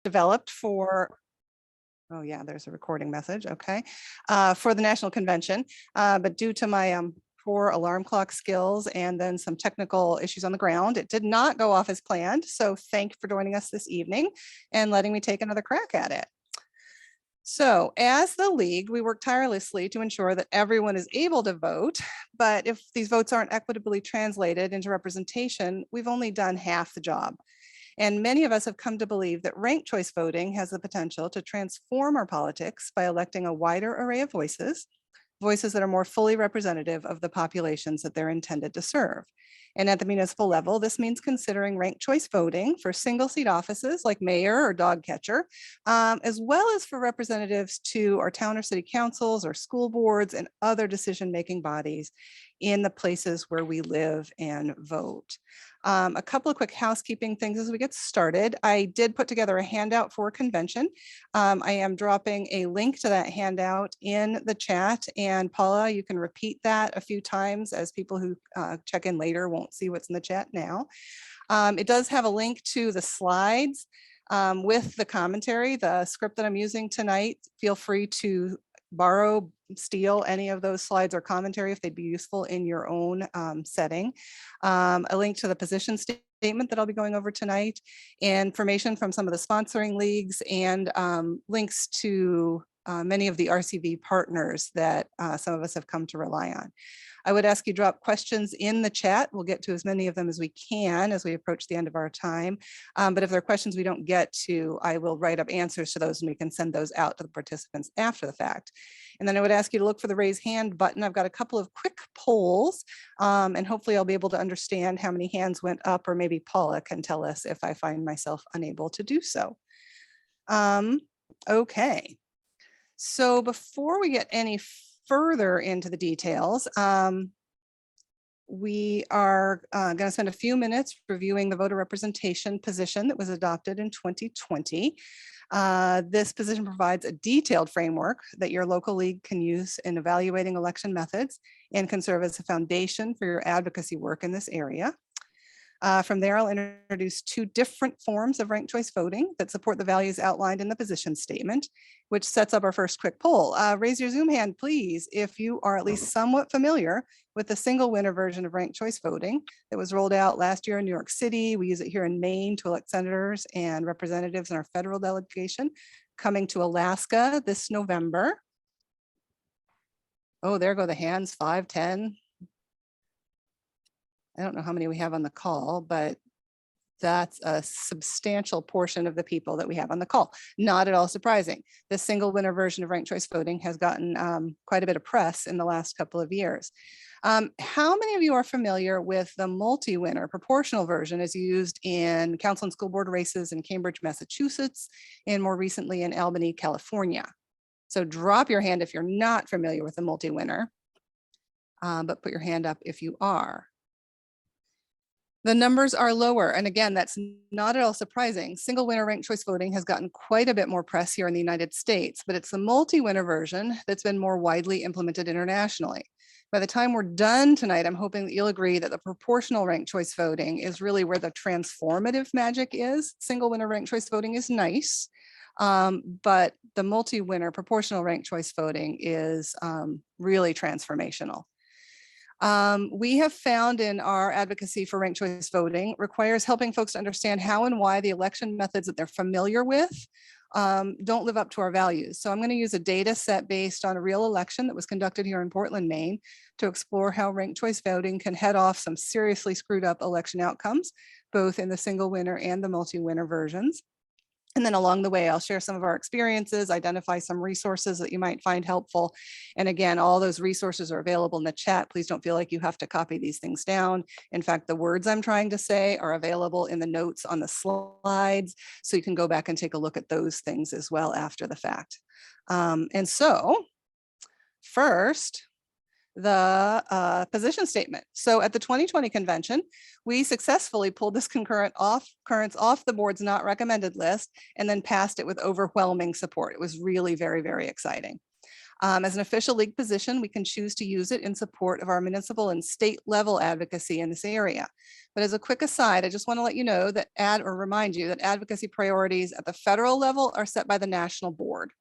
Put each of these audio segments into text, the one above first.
developed for, oh yeah, there's a recording message, okay, for the national convention. But due to my poor alarm clock skills and then some technical issues on the ground, it did not go off as planned. So thank you for joining us this evening and letting me take another crack at it. So as the league, we work tirelessly to ensure that everyone is able to vote, but if these votes aren't equitably translated into representation, we've only done half the job. And many of us have come to believe that ranked choice voting has the potential to transform our politics by electing a wider array of voices that are more fully representative of the populations that they're intended to serve. And at the municipal level, this means considering ranked choice voting for single seat offices like mayor or dog catcher, as well as for representatives to our town or city councils or school boards and other decision-making bodies in the places where we live and vote. A couple of quick housekeeping things as we get started. I did put together a handout for convention. I am dropping a link to that handout in the chat, and Paula, you can repeat that a few times as people who check in later won't see what's in the chat now. It does have a link to the slides with the commentary, the script that I'm using tonight. Feel free to borrow, steal any of those slides or commentary if they'd be useful in your own setting. A link to the position statement that I'll be going over tonight, information from some of the sponsoring leagues, and links to many of the RCV partners that some of us have come to rely on. I would ask you drop questions in the chat. We'll get to as many of them as we can as we approach the end of our time. But if there are questions we don't get to, I will write up answers to those and we can send those out to the participants after the fact. And then I would ask you to look for the raise hand button. I've got a couple of quick polls and hopefully I'll be able to understand how many hands went up, or maybe Paula can tell us if I find myself unable to do so. Okay, so before we get any further into the details, we are going to spend a few minutes reviewing the voter representation position that was adopted in 2020. This position provides a detailed framework that your local league can use in evaluating election methods and can serve as a foundation for your advocacy work in this area. From there, I'll introduce two different forms of ranked choice voting that support the values outlined in the position statement, which sets up our first quick poll. Raise your Zoom hand, please, if you are at least somewhat familiar with the single winner version of ranked choice voting that was rolled out last year in New York City. We use it here in Maine to elect senators and representatives in our federal delegation, coming to Alaska this November. Oh, there go the hands, 5, 10. I don't know how many we have on the call, but that's a substantial portion of the people that we have on the call. Not at all surprising. The single winner version of ranked choice voting has gotten quite a bit of press in the last couple of years. How many of you are familiar with the multi-winner proportional version as used in council and school board races in Cambridge, Massachusetts, and more recently in Albany, California? So drop your hand if you're not familiar with the multi-winner, but put your hand up if you are. The numbers are lower. And again, that's not at all surprising. Single winner ranked choice voting has gotten quite a bit more press here in the United States, but it's the multi-winner version that's been more widely implemented internationally. By the time we're done tonight, I'm hoping that you'll agree that the proportional ranked choice voting is really where the transformative magic is. Single winner ranked choice voting is nice, but the multi-winner proportional ranked choice voting is really transformational. We have found in our advocacy for ranked choice voting requires helping folks to understand how and why the election methods that they're familiar with don't live up to our values. So I'm going to use a data set based on a real election that was conducted here in Portland, Maine, to explore how ranked choice voting can head off some seriously screwed up election outcomes, both in the single winner and the multi-winner versions. And then along the way, I'll share some of our experiences, identify some resources that you might find helpful. And again, all those resources are available in the chat. Please don't feel like you have to copy these things down. In fact, the words I'm trying to say are available in the notes on the slides, so you can go back and take a look at those things as well after the fact. And so first, the position statement. So at the 2020 convention, we successfully pulled this concurrence off the board's not recommended list and then passed it with overwhelming support. It was really very, very exciting. As an official league position, we can choose to use it in support of our municipal and state level advocacy in this area. But as a quick aside, I just want to let you know that remind you that advocacy priorities at the federal level are set by the national board.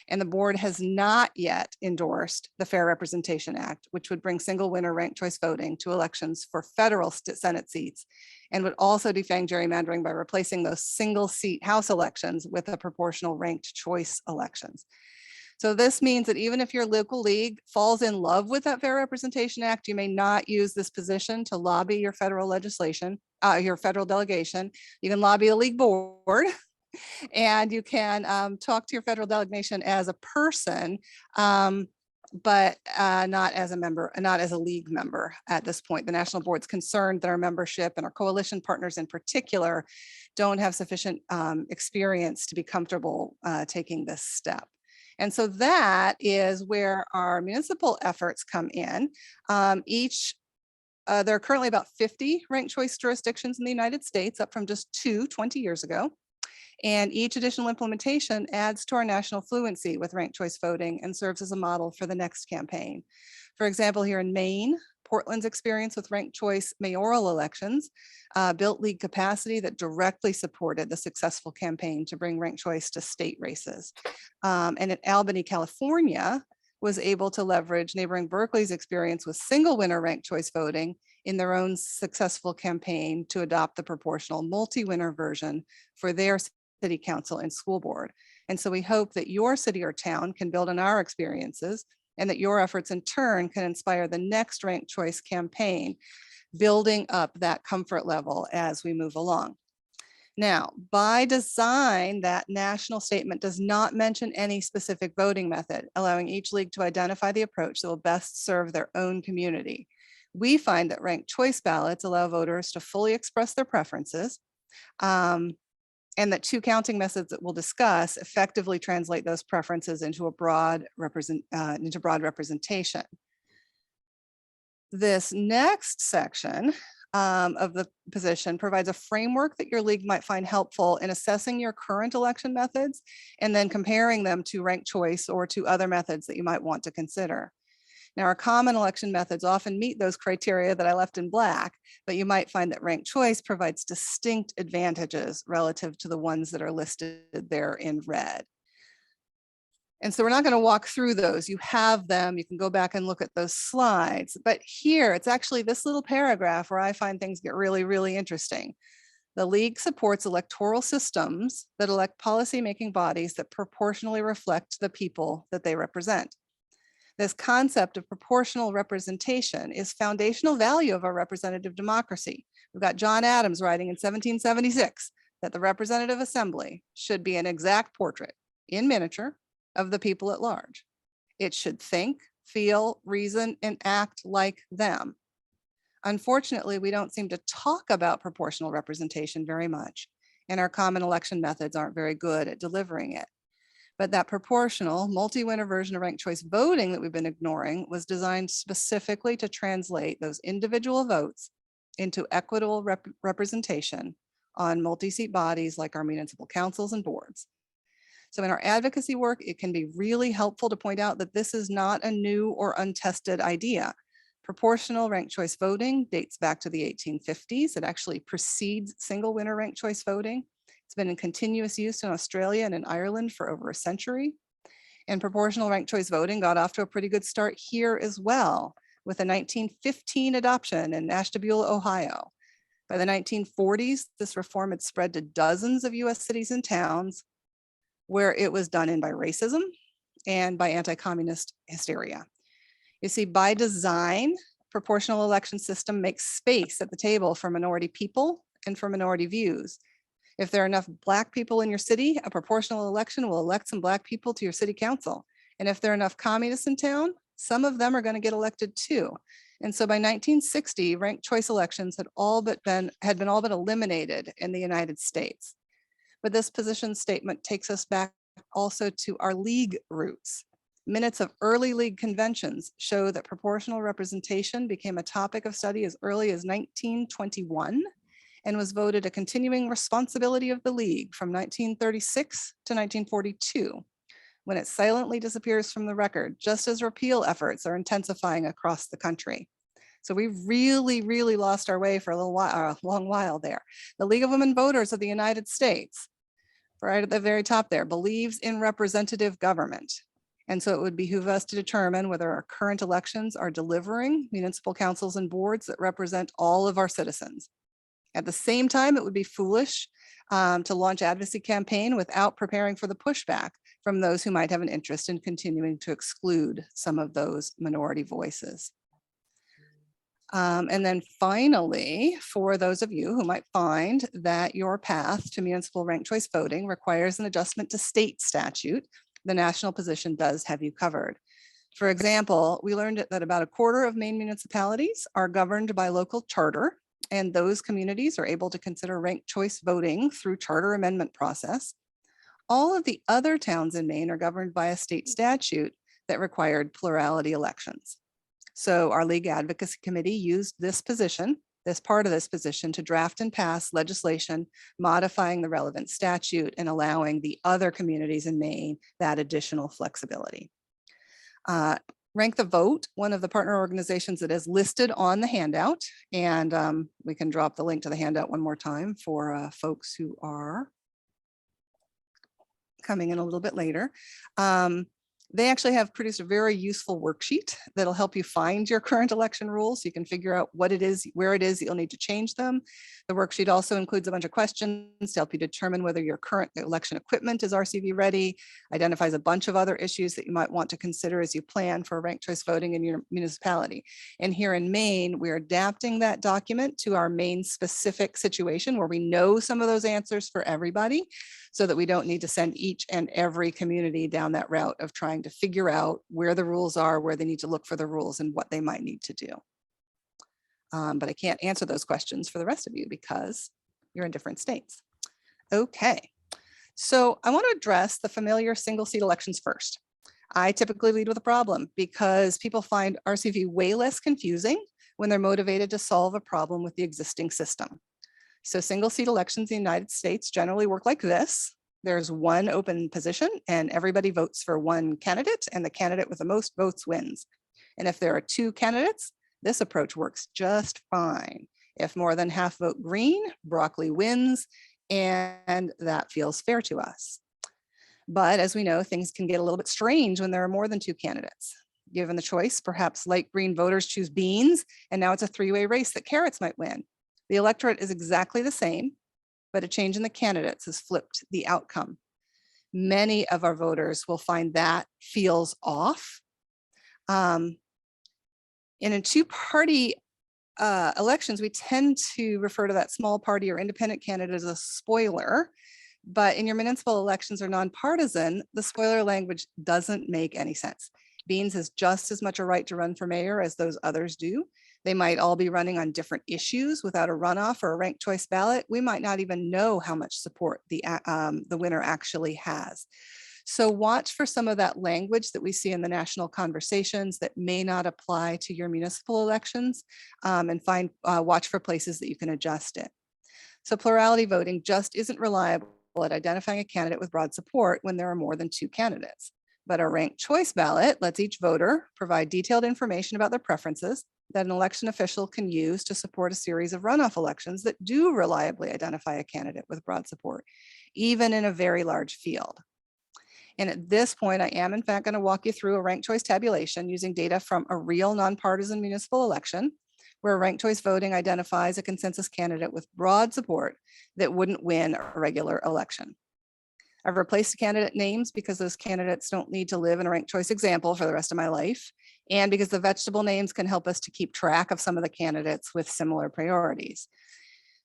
And the board has not yet endorsed the Fair Representation Act, which would bring single winner ranked choice voting to elections for federal Senate seats and would also defang gerrymandering by replacing those single seat House elections with a proportional ranked choice elections. So this means that even if your local league falls in love with that Fair Representation Act, you may not use this position to lobby your federal legislation, your federal delegation. You can lobby a league board and you can talk to your federal delegation as a person, but not as a member, not as a league member at this point. The national board's concerned that our membership and our coalition partners in particular don't have sufficient experience to be comfortable taking this step. And so that is where our municipal efforts come in. There are currently about 50 ranked choice jurisdictions in the United States, up from just 20 years ago. And each additional implementation adds to our national fluency with ranked choice voting and serves as a model for the next campaign. For example, here in Maine, Portland's experience with ranked choice mayoral elections built league capacity that directly supported the successful campaign to bring ranked choice to state races. And in Albany, California, was able to leverage neighboring Berkeley's experience with single winner ranked choice voting in their own successful campaign to adopt the proportional multi-winner version for their city council and school board. And so we hope that your city or town can build on our experiences and that your efforts in turn can inspire the next ranked choice campaign, building up that comfort level as we move along. Now, by design, that national statement does not mention any specific voting method, allowing each league to identify the approach that will best serve their own community. We find that ranked choice ballots allow voters to fully express their preferences, and that two counting methods that we'll discuss effectively translate those preferences into broad representation. This next section of the position provides a framework that your league might find helpful in assessing your current election methods and then comparing them to ranked choice or to other methods that you might want to consider. Now, our common election methods often meet those criteria that I left in black, but you might find that ranked choice provides distinct advantages relative to the ones that are listed there in red. And so we're not going to walk through those. You have them. You can go back and look at those slides. But here, it's actually this little paragraph where I find things get really, really interesting. The league supports electoral systems that elect policymaking bodies that proportionally reflect the people that they represent. This concept of proportional representation is foundational value of our representative democracy. We've got John Adams writing in 1776 that the representative assembly should be an exact portrait in miniature of the people at large. It should think, feel, reason, and act like them. Unfortunately, we don't seem to talk about proportional representation very much, and our common election methods aren't very good at delivering it. But that proportional multi-winner version of ranked choice voting that we've been ignoring was designed specifically to translate those individual votes into equitable representation on multi-seat bodies like our municipal councils and boards. So in our advocacy work, it can be really helpful to point out that this is not a new or untested idea. Proportional ranked choice voting dates back to the 1850s. It actually precedes single winner ranked choice voting. It's been in continuous use in Australia and in Ireland for over a century. And proportional ranked choice voting got off to a pretty good start here as well, with a 1915 adoption in Ashtabula, Ohio. By the 1940s, this reform had spread to dozens of US cities and towns where it was done in by racism and by anti-communist hysteria. You see, by design, proportional election system makes space at the table for minority people and for minority views. If there are enough Black people in your city, a proportional election will elect some Black people to your city council. And if there are enough communists in town, some of them are going to get elected too. And so by 1960, ranked choice elections had all but been eliminated in the United States. But this position statement takes us back also to our league roots. Minutes of early league conventions show that proportional representation became a topic of study as early as 1921 and was voted a continuing responsibility of the league from 1936 to 1942. when it silently disappears from the record, just as repeal efforts are intensifying across the country. So we really lost our way for a little while, a long while there. The League of Women Voters of the United States, right at the very top there, believes in representative government. And so it would behoove us to determine whether our current elections are delivering municipal councils and boards that represent all of our citizens. At the same time, it would be foolish to launch advocacy campaign without preparing for the pushback from those who might have an interest in continuing to exclude some of those minority voices. And then finally, for those of you who might find that your path to municipal ranked choice voting requires an adjustment to state statute, the national position does have you covered. For example, we learned that about a quarter of Maine municipalities are governed by local charter, and those communities are able to consider ranked choice voting through charter amendment process. All of the other towns in Maine are governed by a state statute that required plurality elections. So our League Advocacy Committee used this position, this part of this position, to draft and pass legislation modifying the relevant statute and allowing the other communities in Maine that additional flexibility. Rank the Vote, one of the partner organizations that is listed on the handout, and we can drop the link to the handout one more time for folks who are coming in a little bit later. They actually have produced a very useful worksheet that'll help you find your current election rules. So you can figure out what it is, where it is that you'll need to change them. The worksheet also includes a bunch of questions to help you determine whether your current election equipment is RCV ready, identifies a bunch of other issues that you might want to consider as you plan for ranked choice voting in your municipality. And here in Maine, we're adapting that document to our Maine specific situation where we know some of those answers for everybody, so that we don't need to send each and every community down that route of trying to figure out where the rules are, where they need to look for the rules, and what they might need to do. But I can't answer those questions for the rest of you because you're in different states. Okay, so I want to address the familiar single seat elections first. I typically lead with a problem because people find RCV way less confusing when they're motivated to solve a problem with the existing system. So single seat elections in the United States generally work like this. There's one open position and everybody votes for one candidate, and the candidate with the most votes wins. And if there are two candidates, this approach works just fine. If more than half vote green, broccoli wins, and that feels fair to us. But as we know, things can get a little bit strange when there are more than two candidates. Given the choice, perhaps light green voters choose beans, and now it's a three-way race that carrots might win. The electorate is exactly the same, but a change in the candidates has flipped the outcome. Many of our voters will find that feels off. In a two-party elections, we tend to refer to that small party or independent candidate as a spoiler, but in your municipal elections or nonpartisan, the spoiler language doesn't make any sense. Beans has just as much a right to run for mayor as those others do. They might all be running on different issues without a runoff or a ranked choice ballot. We might not even know how much support the winner actually has. So watch for some of that language that we see in the national conversations that may not apply to your municipal elections, and watch for places that you can adjust it. So plurality voting just isn't reliable at identifying a candidate with broad support when there are more than two candidates. But a ranked choice ballot lets each voter provide detailed information about their preferences that an election official can use to support a series of runoff elections that do reliably identify a candidate with broad support, even in a very large field. And at this point, I am in fact going to walk you through a ranked choice tabulation using data from a real nonpartisan municipal election, where ranked choice voting identifies a consensus candidate with broad support that wouldn't win a regular election. I've replaced candidate names because those candidates don't need to live in a ranked choice example for the rest of my life, and because the vegetable names can help us to keep track of some of the candidates with similar priorities.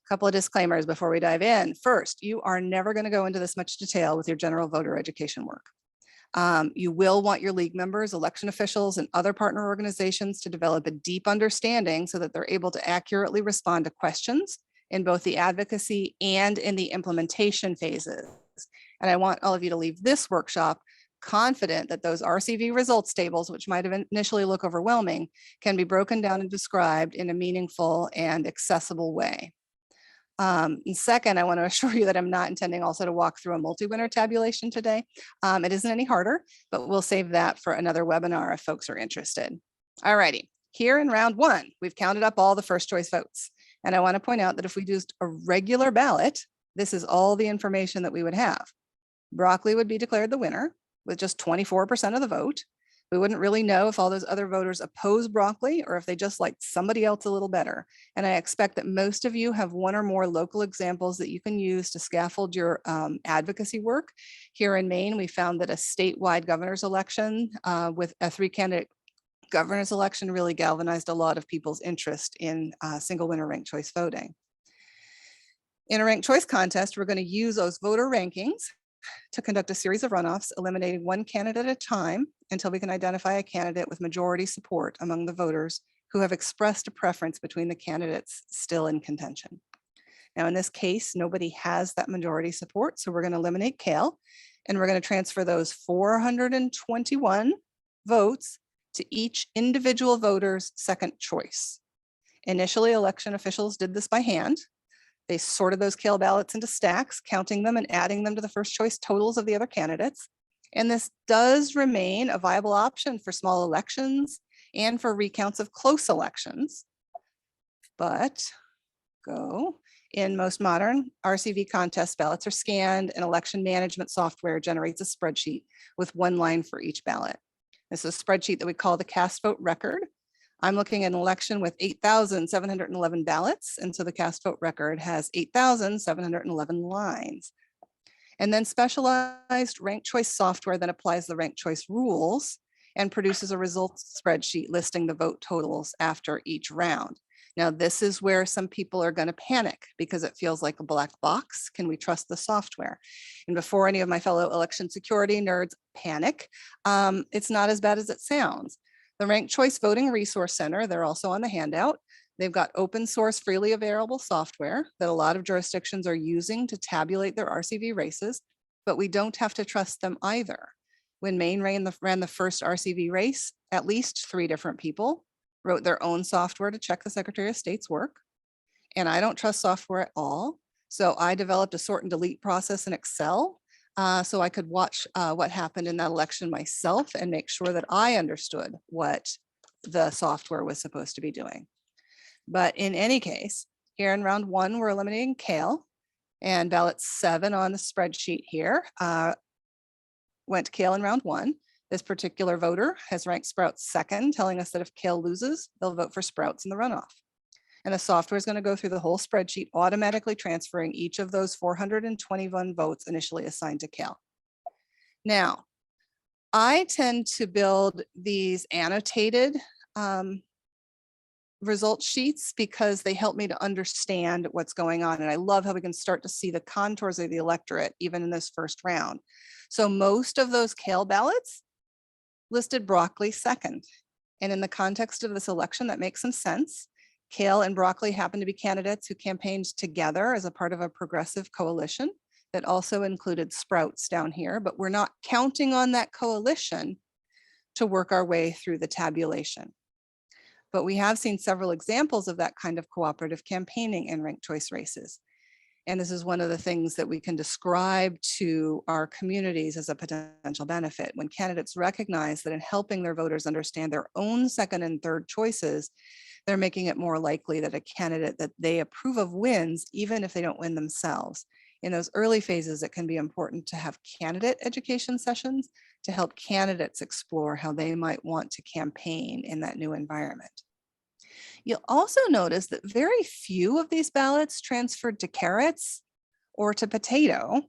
A couple of disclaimers before we dive in. First, you are never going to go into this much detail with your general voter education work. You will want your league members, election officials, and other partner organizations to develop a deep understanding so that they're able to accurately respond to questions in both the advocacy and in the implementation phases. And I want all of you to leave this workshop confident that those RCV results tables, which might have initially look overwhelming, can be broken down and described in a meaningful and accessible way. And second, I want to assure you that I'm not intending also to walk through a multi-winner tabulation today. It isn't any harder, but we'll save that for another webinar if folks are interested. All righty, here in round one, we've counted up all the first choice votes. And I want to point out that if we used a regular ballot, this is all the information that we would have. Broccoli would be declared the winner with just 24% of the vote. We wouldn't really know if all those other voters oppose broccoli or if they just liked somebody else a little better. And I expect that most of you have one or more local examples that you can use to scaffold your advocacy work. Here in Maine, we found that a statewide governor's election with a 3-candidate governor's election really galvanized a lot of people's interest in single winner ranked choice voting. In a ranked choice contest, we're going to use those voter rankings to conduct a series of runoffs, eliminating one candidate at a time until we can identify a candidate with majority support among the voters who have expressed a preference between the candidates still in contention. Now, in this case, nobody has that majority support, so we're going to eliminate Kale, and we're going to transfer those 421 votes to each individual voter's second choice. Initially, election officials did this by hand. They sorted those Kale ballots into stacks, counting them and adding them to the first choice totals of the other candidates. And this does remain a viable option for small elections and for recounts of close elections. But in most modern RCV contest, ballots are scanned and election management software generates a spreadsheet with one line for each ballot. This is a spreadsheet that we call the cast vote record. I'm looking at an election with 8,711 ballots. And so the cast vote record has 8,711 lines. And then specialized ranked choice software then applies the ranked choice rules and produces a results spreadsheet listing the vote totals after each round. Now, this is where some people are going to panic because it feels like a black box. Can we trust the software? And before any of my fellow election security nerds panic, it's not as bad as it sounds. The Ranked Choice Voting Resource Center, they're also on the handout. They've got open source, freely available software that a lot of jurisdictions are using to tabulate their RCV races, but we don't have to trust them either. When Maine ran the first RCV race, at least 3 different people wrote their own software to check the Secretary of State's work. And I don't trust software at all. So I developed a sort and delete process in Excel so I could watch what happened in that election myself and make sure that I understood what the software was supposed to be doing. But in any case, here in round 1, we're eliminating Kale, and ballot 7 on the spreadsheet here went to Kale in round 1. This particular voter has ranked Sprouts second, telling us that if Kale loses, they'll vote for Sprouts in the runoff. And the software is going to go through the whole spreadsheet, automatically transferring each of those 421 votes initially assigned to Kale. Now, I tend to build these annotated result sheets because they help me to understand what's going on. And I love how we can start to see the contours of the electorate, even in this first round. So most of those Kale ballots listed broccoli second. And in the context of this election, that makes some sense. Kale and broccoli happen to be candidates who campaigned together as a part of a progressive coalition that also included Sprouts down here, but we're not counting on that coalition to work our way through the tabulation. But we have seen several examples of that kind of cooperative campaigning in ranked choice races. And this is one of the things that we can describe to our communities as a potential benefit. When candidates recognize that in helping their voters understand their own second and third choices, they're making it more likely that a candidate that they approve of wins, even if they don't win themselves. In those early phases, it can be important to have candidate education sessions to help candidates explore how they might want to campaign in that new environment. You'll also notice that very few of these ballots transferred to carrots or to potato.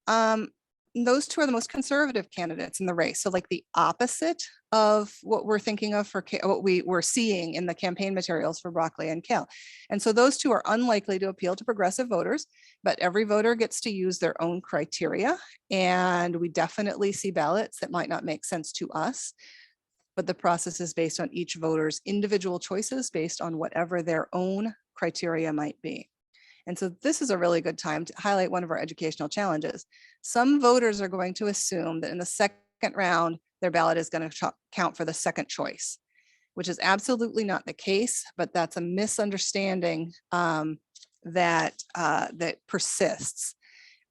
Those 2 are the most conservative candidates in the race. So like the opposite of what we're thinking of for what we were seeing in the campaign materials for broccoli and kale. And so those 2 are unlikely to appeal to progressive voters, but every voter gets to use their own criteria. And we definitely see ballots that might not make sense to us, but the process is based on each voter's individual choices based on whatever their own criteria might be. And so this is a really good time to highlight one of our educational challenges. Some voters are going to assume that in the second round, their ballot is going to count for the second choice, which is absolutely not the case, but that's a misunderstanding that persists.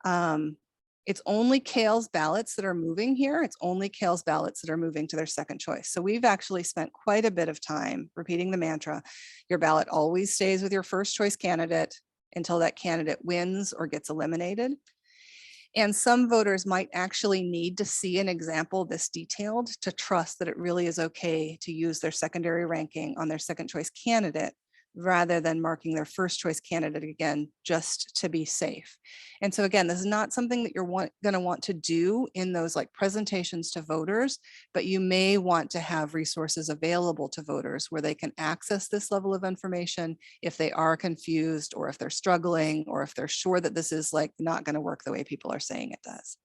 It's only Kale's ballots that are moving here. It's only Kale's ballots that are moving to their second choice. So we've actually spent quite a bit of time repeating the mantra. Your ballot always stays with your first choice candidate until that candidate wins or gets eliminated. And some voters might actually need to see an example this detailed to trust that it really is okay to use their secondary ranking on their second choice candidate rather than marking their first choice candidate again, just to be safe. And so again, this is not something that you're going to want to do in those like presentations to voters, but you may want to have resources available to voters where they can access this level of information if they are confused or if they're struggling or if they're sure that this is like not going to work the way people are saying it does.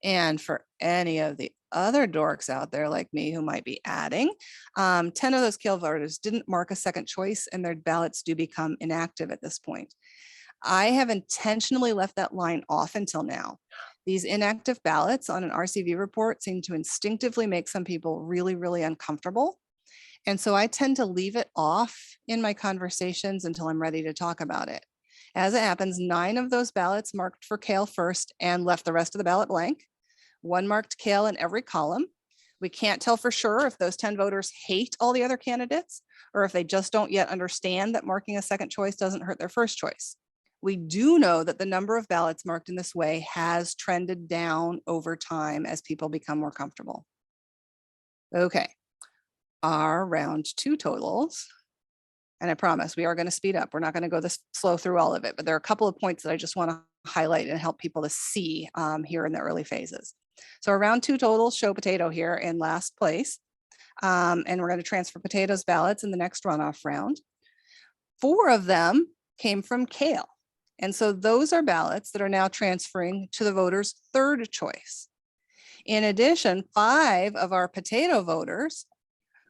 And for any of the other dorks out there like me who might be adding, 10 of those Kale voters didn't mark a second choice and their ballots do become inactive at this point. I have intentionally left that line off until now. These inactive ballots on an RCV report seem to instinctively make some people really, really uncomfortable. And so I tend to leave it off in my conversations until I'm ready to talk about it. As it happens, 9 of those ballots marked for Kale first and left the rest of the ballot blank. 1 marked Kale in every column. We can't tell for sure if those 10 voters hate all the other candidates or if they just don't yet understand that marking a second choice doesn't hurt their first choice. We do know that the number of ballots marked in this way has trended down over time as people become more comfortable. Okay, our round 2 totals. And I promise we are going to speed up. We're not going to go this slow through all of it, but there are a couple of points that I just want to highlight and help people to see here in the early phases. So our round 2 totals show Potato here in last place. And we're going to transfer Potato's ballots in the next runoff round. 4 of them came from Kale. And so those are ballots that are now transferring to the voter's third choice. In addition, 5 of our Potato voters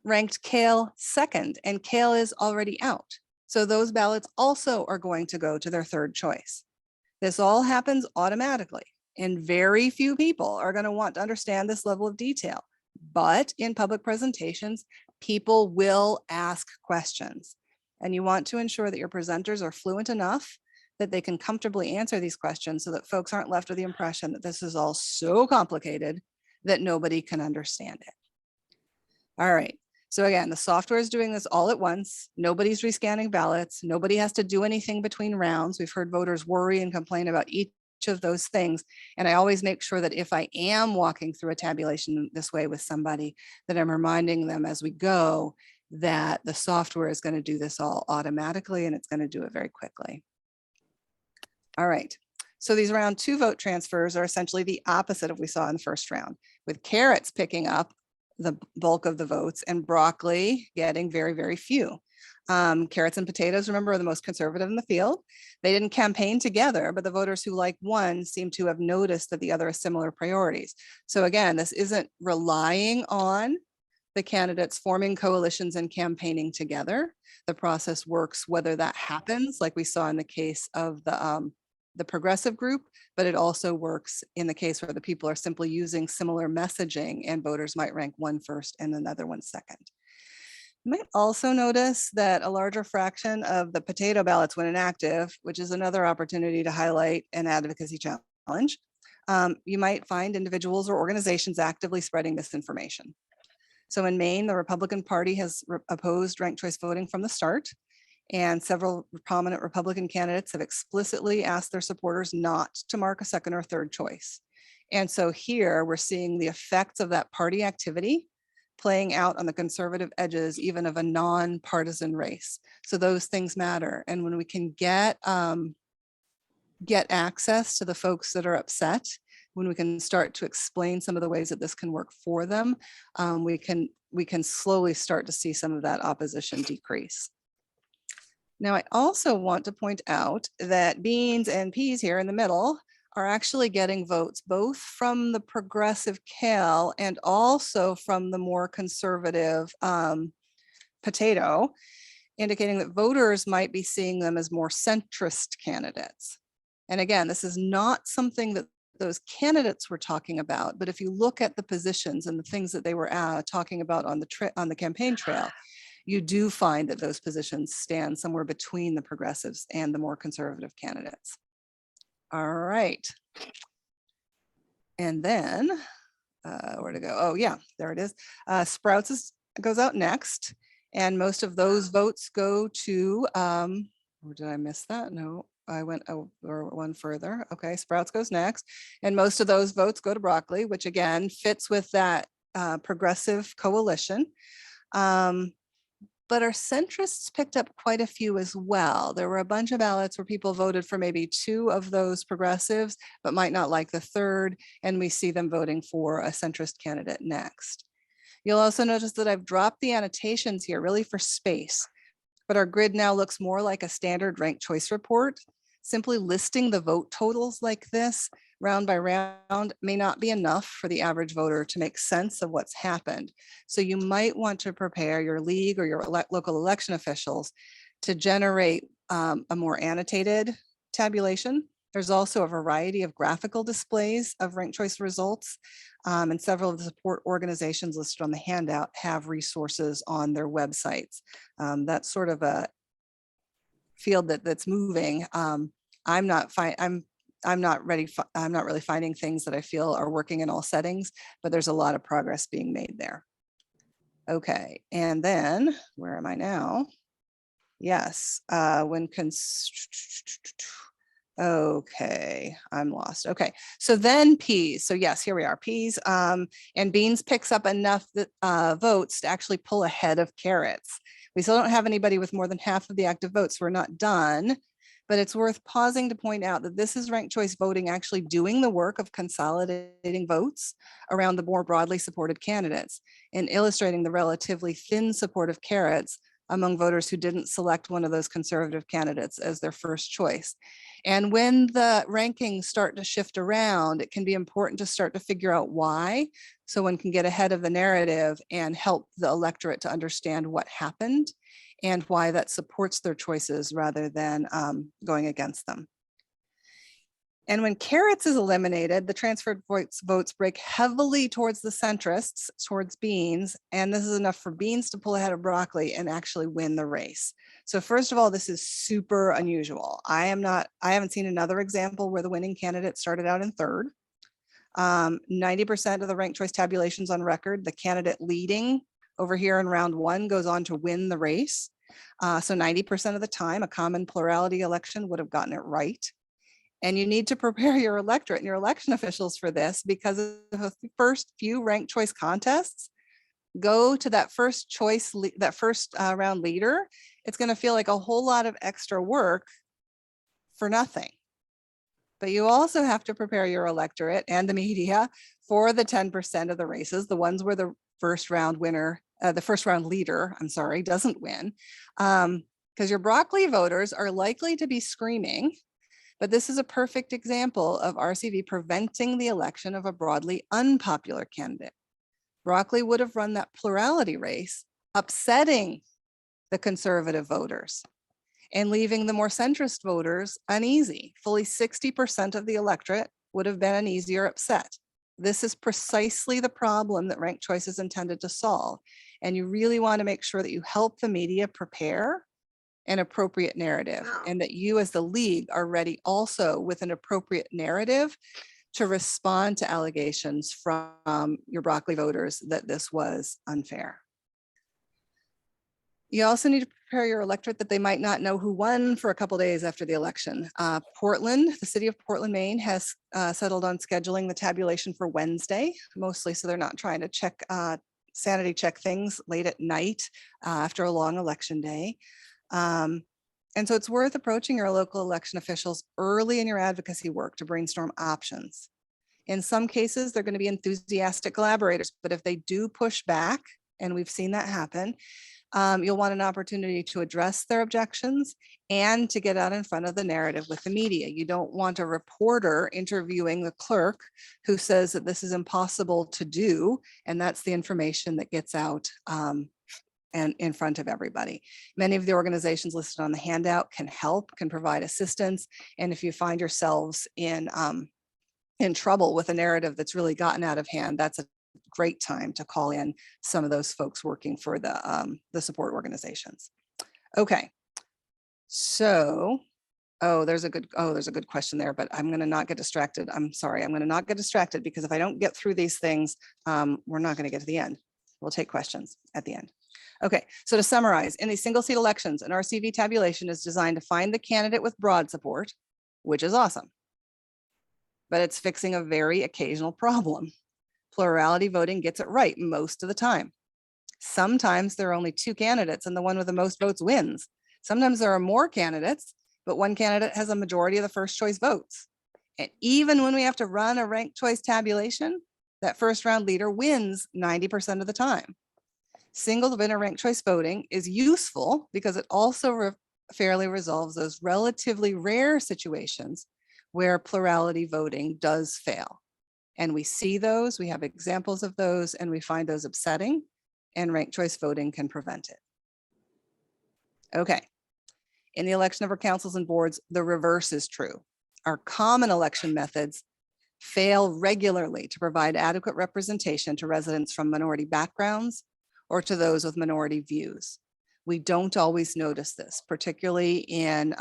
ranked Kale second, and Kale is already out. So those ballots also are going to go to their third choice. This all happens automatically, and very few people are going to want to understand this level of detail. But in public presentations, people will ask questions, and you want to ensure that your presenters are fluent enough that they can comfortably answer these questions so that folks aren't left with the impression that this is all so complicated that nobody can understand it. All right. So again, the software is doing this all at once. Nobody's rescanning ballots. Nobody has to do anything between rounds. We've heard voters worry and complain about each of those things. And I always make sure that if I am walking through a tabulation this way with somebody, that I'm reminding them as we go that the software is going to do this all automatically and it's going to do it very quickly. All right. So these round 2 vote transfers are essentially the opposite of what we saw in the first round, with carrots picking up the bulk of the votes and broccoli getting very, very few. Carrots and potatoes, remember, are the most conservative in the field. They didn't campaign together, but the voters who like one seem to have noticed that the other has similar priorities. So again, this isn't relying on the candidates forming coalitions and campaigning together. The process works whether that happens, like we saw in the case of the progressive group, but it also works in the case where the people are simply using similar messaging and voters might rank one first and another one second. You might also notice that a larger fraction of the potato ballots went inactive, which is another opportunity to highlight an advocacy challenge. You might find individuals or organizations actively spreading misinformation. So in Maine, the Republican Party has opposed ranked choice voting from the start. And several prominent Republican candidates have explicitly asked their supporters not to mark a second or third choice. And so here we're seeing the effects of that party activity playing out on the conservative edges, even of a non-partisan race. So those things matter. And when we can get access to the folks that are upset, when we can start to explain some of the ways that this can work for them, we can slowly start to see some of that opposition decrease. Now, I also want to point out that beans and peas here in the middle are actually getting votes both from the progressive Kale and also from the more conservative potato, indicating that voters might be seeing them as more centrist candidates. And again, this is not something that those candidates were talking about, but if you look at the positions and the things that they were talking about on the campaign trail, you do find that those positions stand somewhere between the progressives and the more conservative candidates. All right. And then, where to go? Oh yeah, there it is. Sprouts goes out next. And most of those votes go to, or did I miss that? No, I went one further. Okay, Sprouts goes next. And most of those votes go to Broccoli, which again fits with that progressive coalition. But our centrists picked up quite a few as well. There were a bunch of ballots where people voted for maybe 2 of those progressives, but might not like the 3rd. And we see them voting for a centrist candidate next. You'll also notice that I've dropped the annotations here really for space, but our grid now looks more like a standard ranked choice report. Simply listing the vote totals like this round by round may not be enough for the average voter to make sense of what's happened. So you might want to prepare your league or your local election officials to generate a more annotated tabulation. There's also a variety of graphical displays of ranked choice results, and several of the support organizations listed on the handout have resources on their websites. That's sort of a field that's moving. I'm not really finding things that I feel are working in all settings, but there's a lot of progress being made there. Okay, and then where am I now? Yes, okay, I'm lost. Okay, so then peas. So yes, here we are, peas. And beans picks up enough votes to actually pull ahead of carrots. We still don't have anybody with more than half of the active votes. We're not done, but it's worth pausing to point out that this is ranked choice voting actually doing the work of consolidating votes around the more broadly supported candidates and illustrating the relatively thin support of carrots among voters who didn't select one of those conservative candidates as their first choice. And when the rankings start to shift around, it can be important to start to figure out why, so one can get ahead of the narrative and help the electorate to understand what happened and why that supports their choices rather than going against them. And when carrots is eliminated, the transferred votes break heavily towards the centrists, towards beans, and this is enough for beans to pull ahead of broccoli and actually win the race. So first of all, this is super unusual. I haven't seen another example where the winning candidate started out in 3rd. 90% of the ranked choice tabulations on record, the candidate leading over here in round 1 goes on to win the race. So 90% of the time, a common plurality election would have gotten it right. And you need to prepare your electorate and your election officials for this, because of the first few ranked choice contests go to that first choice, that first round leader. It's going to feel like a whole lot of extra work for nothing. But you also have to prepare your electorate and the media for the 10% of the races, the ones where the first round winner, the first round leader, I'm sorry, doesn't win. Because your broccoli voters are likely to be screaming. But this is a perfect example of RCV preventing the election of a broadly unpopular candidate. Broccoli would have run that plurality race, upsetting the conservative voters and leaving the more centrist voters uneasy. Fully 60% of the electorate would have been uneasy or upset. This is precisely the problem that ranked choice is intended to solve. And you really want to make sure that you help the media prepare an appropriate narrative, and that you as the league are ready also with an appropriate narrative to respond to allegations from your broccoli voters that this was unfair. You also need to prepare your electorate that they might not know who won for a couple days after the election. Portland, the city of Portland, Maine has settled on scheduling the tabulation for Wednesday, mostly so they're not trying to check sanity check things late at night after a long election day. And so it's worth approaching your local election officials early in your advocacy work to brainstorm options. In some cases, they're going to be enthusiastic collaborators, but if they do push back, and we've seen that happen, you'll want an opportunity to address their objections and to get out in front of the narrative with the media. You don't want a reporter interviewing the clerk who says that this is impossible to do, and that's the information that gets out and in front of everybody. Many of the organizations listed on the handout can help, can provide assistance. And if you find yourselves in trouble with a narrative that's really gotten out of hand, that's great time to call in some of those folks working for the support organizations. Okay, so, there's a good question there, but I'm going to not get distracted. I'm sorry, I'm going to not get distracted, because if I don't get through these things, we're not going to get to the end. We'll take questions at the end. Okay, so to summarize, in these single seat elections, an RCV tabulation is designed to find the candidate with broad support, which is awesome, but it's fixing a very occasional problem. Plurality voting gets it right most of the time. Sometimes there are only two candidates and the one with the most votes wins. Sometimes there are more candidates, but one candidate has a majority of the first choice votes. And even when we have to run a ranked choice tabulation, that first round leader wins 90% of the time. Single winner ranked choice voting is useful because it also fairly resolves those relatively rare situations where plurality voting does fail. And we see those, we have examples of those, and we find those upsetting, and ranked choice voting can prevent it. Okay, in the election of our councils and boards, the reverse is true. Our common election methods fail regularly to provide adequate representation to residents from minority backgrounds or to those with minority views. We don't always notice this, particularly in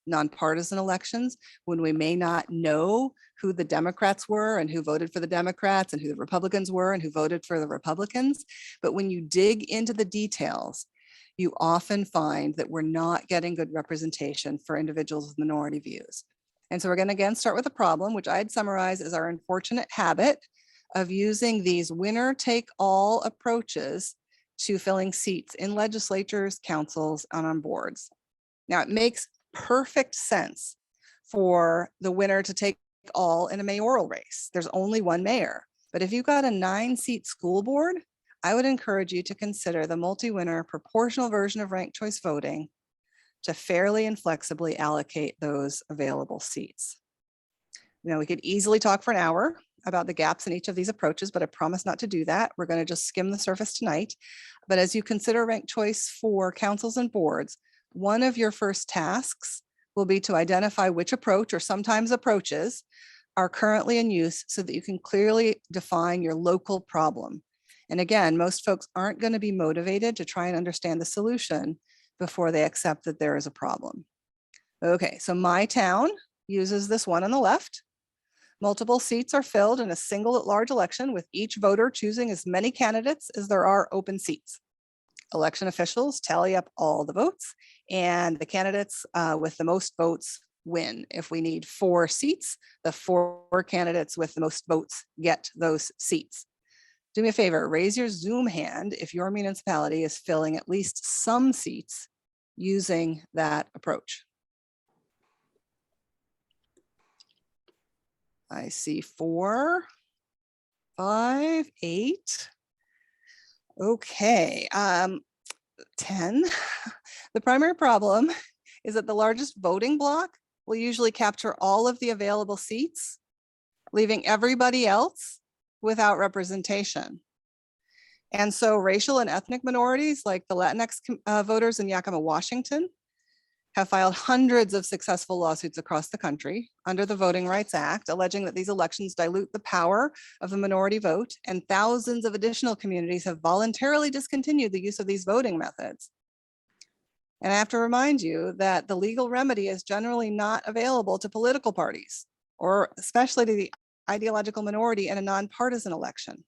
nonpartisan elections, when we may not know who the Democrats were and who voted for the Democrats and who the Republicans were and who voted for the Republicans. But when you dig into the details, you often find that we're not getting good representation for individuals with minority views. And so we're going to again start with a problem, which I'd summarize as our unfortunate habit of using these winner-take-all approaches to filling seats in legislatures, councils, and on boards. Now, it makes perfect sense for the winner to take all in a mayoral race. There's only one mayor. But if you've got a 9-seat school board, I would encourage you to consider the multi-winner proportional version of ranked choice voting to fairly and flexibly allocate those available seats. Now, we could easily talk for an hour about the gaps in each of these approaches, but I promise not to do that. We're going to just skim the surface tonight. But as you consider ranked choice for councils and boards, one of your first tasks will be to identify which approach, or sometimes approaches, are currently in use so that you can clearly define your local problem. And again, most folks aren't going to be motivated to try and understand the solution before they accept that there is a problem. Okay, so my town uses this one on the left. Multiple seats are filled in a single at-large election, with each voter choosing as many candidates as there are open seats. Election officials tally up all the votes, and the candidates with the most votes win. If we need 4 seats, the 4 candidates with the most votes get those seats. Do me a favor, raise your Zoom hand if your municipality is filling at least some seats using that approach. I see 4, 5, 8. Okay, 10. The primary problem is that the largest voting block will usually capture all of the available seats, leaving everybody else without representation. And so racial and ethnic minorities like the Latinx voters in Yakima, Washington, have filed hundreds of successful lawsuits across the country under the Voting Rights Act, alleging that these elections dilute the power of the minority vote, and thousands of additional communities have voluntarily discontinued the use of these voting methods. And I have to remind you that the legal remedy is generally not available to political parties, or especially to the ideological minority in a nonpartisan election.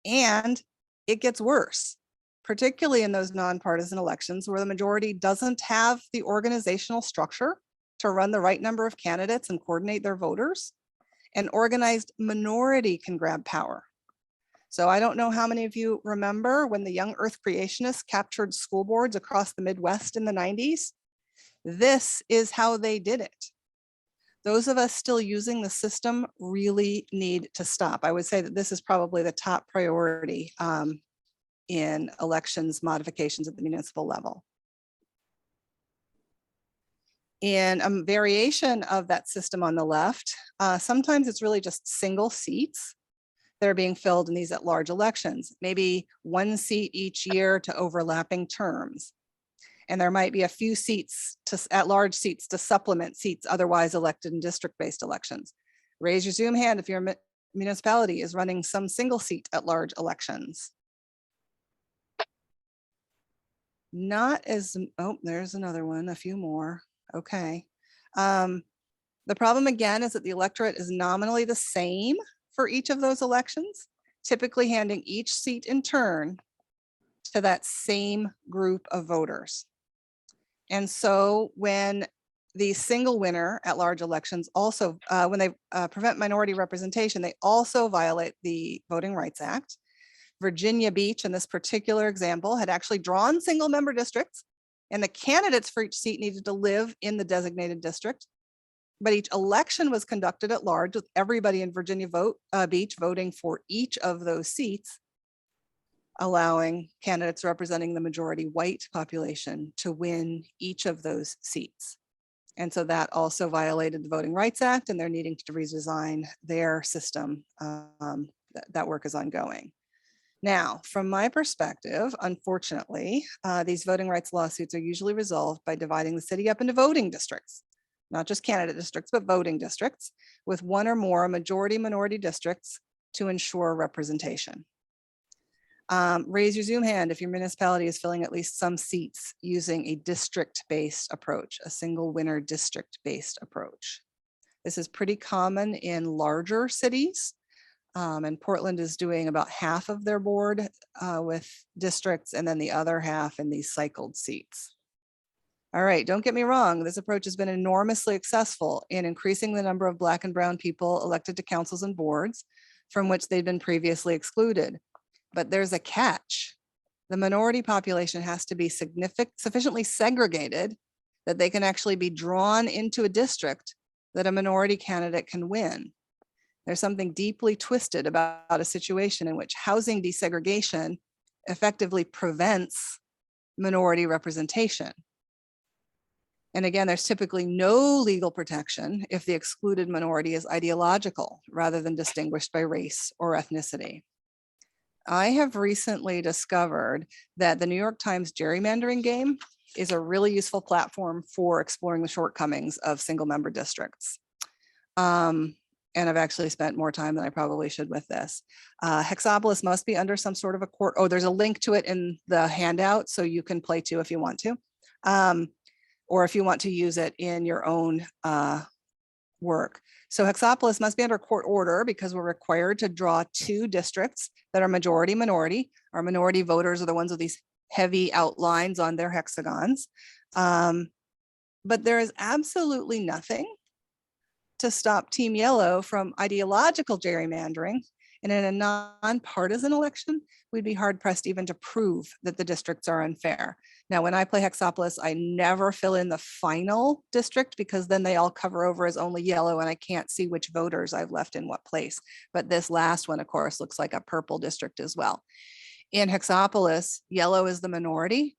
And it gets worse, particularly in those nonpartisan elections where the majority doesn't have the organizational structure to run the right number of candidates and coordinate their voters. An organized minority can grab power. So I don't know how many of you remember when the young earth creationists captured school boards across the Midwest in the 90s. This is how they did it. Those of us still using the system really need to stop. I would say that this is probably the top priority in elections modifications at the municipal level. In a variation of that system on the left, sometimes it's really just single seats that are being filled in these at-large elections, maybe 1 seat each year to overlapping terms. And there might be a few seats at-large seats to supplement seats otherwise elected in district-based elections. Raise your Zoom hand if your municipality is running some single seat at large elections. Not as, oh, there's another one, a few more. Okay. The problem again is that the electorate is nominally the same for each of those elections, typically handing each seat in turn to that same group of voters. And so when the single winner at large elections also, when they prevent minority representation, they also violate the Voting Rights Act. Virginia Beach, in this particular example, had actually drawn single member districts, and the candidates for each seat needed to live in the designated district. But each election was conducted at large with everybody in Virginia Beach voting for each of those seats, allowing candidates representing the majority white population to win each of those seats. And so that also violated the Voting Rights Act, and they're needing to redesign their system. That work is ongoing. Now, from my perspective, unfortunately, these voting rights lawsuits are usually resolved by dividing the city up into voting districts, not just candidate districts, but voting districts with one or more majority minority districts to ensure representation. Raise your Zoom hand if your municipality is filling at least some seats using a district-based approach, a single winner district-based approach. This is pretty common in larger cities. And Portland is doing about half of their board with districts, and then the other half in these cycled seats. All right, don't get me wrong, this approach has been enormously successful in increasing the number of Black and brown people elected to councils and boards from which they'd been previously excluded. But there's a catch. The minority population has to be sufficiently segregated that they can actually be drawn into a district that a minority candidate can win. There's something deeply twisted about a situation in which housing desegregation effectively prevents minority representation. And again, there's typically no legal protection if the excluded minority is ideological rather than distinguished by race or ethnicity. I have recently discovered that the New York Times gerrymandering game is a really useful platform for exploring the shortcomings of single member districts. And I've actually spent more time than I probably should with this. Hexapolis must be under some sort of a court. Oh, there's a link to it in the handout, so you can play too if you want to. Or if you want to use it in your own work. So Hexapolis must be under court order because we're required to draw 2 districts that are majority minority. Our minority voters are the ones with these heavy outlines on their hexagons. But there is absolutely nothing to stop Team Yellow from ideological gerrymandering. And in a nonpartisan election, we'd be hard pressed even to prove that the districts are unfair. Now, when I play Hexapolis, I never fill in the final district because then they all cover over as only yellow and I can't see which voters I've left in what place. But this last one, of course, looks like a purple district as well. In Hexapolis, yellow is the minority,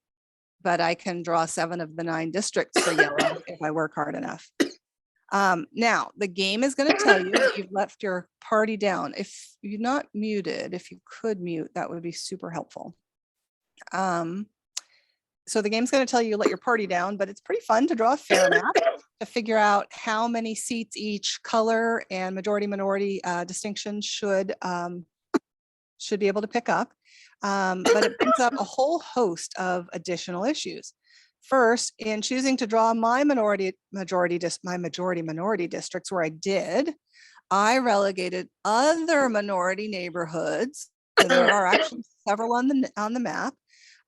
but I can draw 7 of the 9 districts for yellow if I work hard enough. Now, the game is going to tell you that you've left your party down. If you're not muted, if you could mute, that would be super helpful. So the game's going to tell you let your party down, but it's pretty fun to draw a fair map to figure out how many seats each color and majority minority distinction should be able to pick up. But it brings up a whole host of additional issues. First, in choosing to draw my majority minority districts where I did, I relegated other minority neighborhoods. So there are actually several on the map.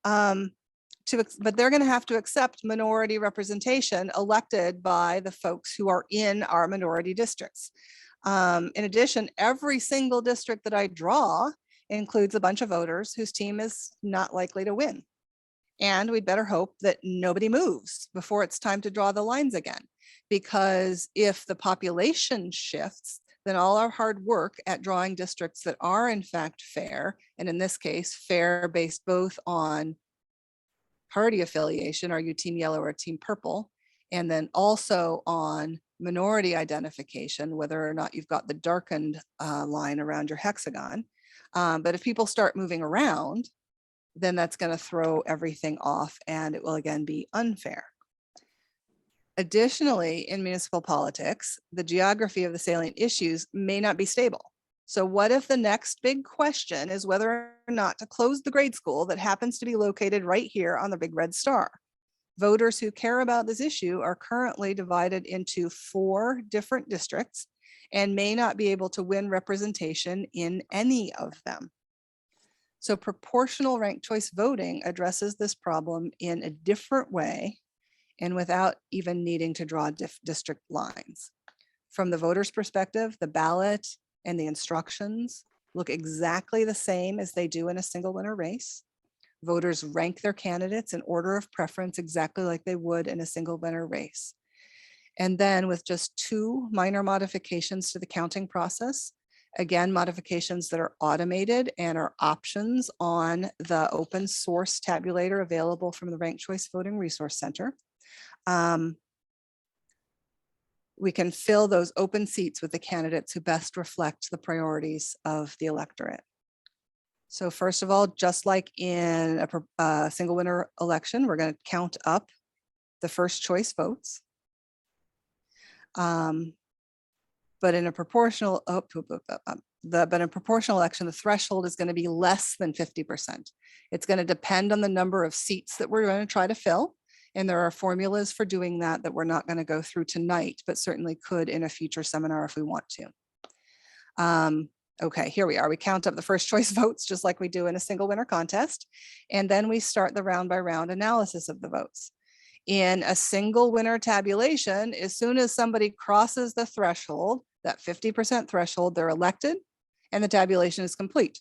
But they're going to have to accept minority representation elected by the folks who are in our minority districts. In addition, every single district that I draw includes a bunch of voters whose team is not likely to win. And we'd better hope that nobody moves before it's time to draw the lines again. Because if the population shifts, then all our hard work at drawing districts that are in fact fair, and in this case, fair based both on party affiliation, are you team yellow or team purple, and then also on minority identification, whether or not you've got the darkened line around your hexagon. But if people start moving around, then that's going to throw everything off and it will again be unfair. Additionally, in municipal politics, the geography of the salient issues may not be stable. So what if the next big question is whether or not to close the grade school that happens to be located right here on the big red star? Voters who care about this issue are currently divided into 4 different districts and may not be able to win representation in any of them. So proportional ranked choice voting addresses this problem in a different way and without even needing to draw district lines. From the voter's perspective, the ballot and the instructions look exactly the same as they do in a single winner race. Voters rank their candidates in order of preference exactly like they would in a single winner race. And then with just 2 minor modifications to the counting process, again, modifications that are automated and are options on the open source tabulator available from the Ranked Choice Voting Resource Center. We can fill those open seats with the candidates who best reflect the priorities of the electorate. So first of all, just like in a single winner election, we're going to count up the first choice votes. But in a proportional, but in a proportional election, the threshold is going to be less than 50%. It's going to depend on the number of seats that we're going to try to fill. And there are formulas for doing that that we're not going to go through tonight, but certainly could in a future seminar if we want to. Okay, here we are. We count up the first choice votes just like we do in a single winner contest. And then we start the round by round analysis of the votes. In a single winner tabulation, as soon as somebody crosses the threshold, that 50% threshold, they're elected and the tabulation is complete.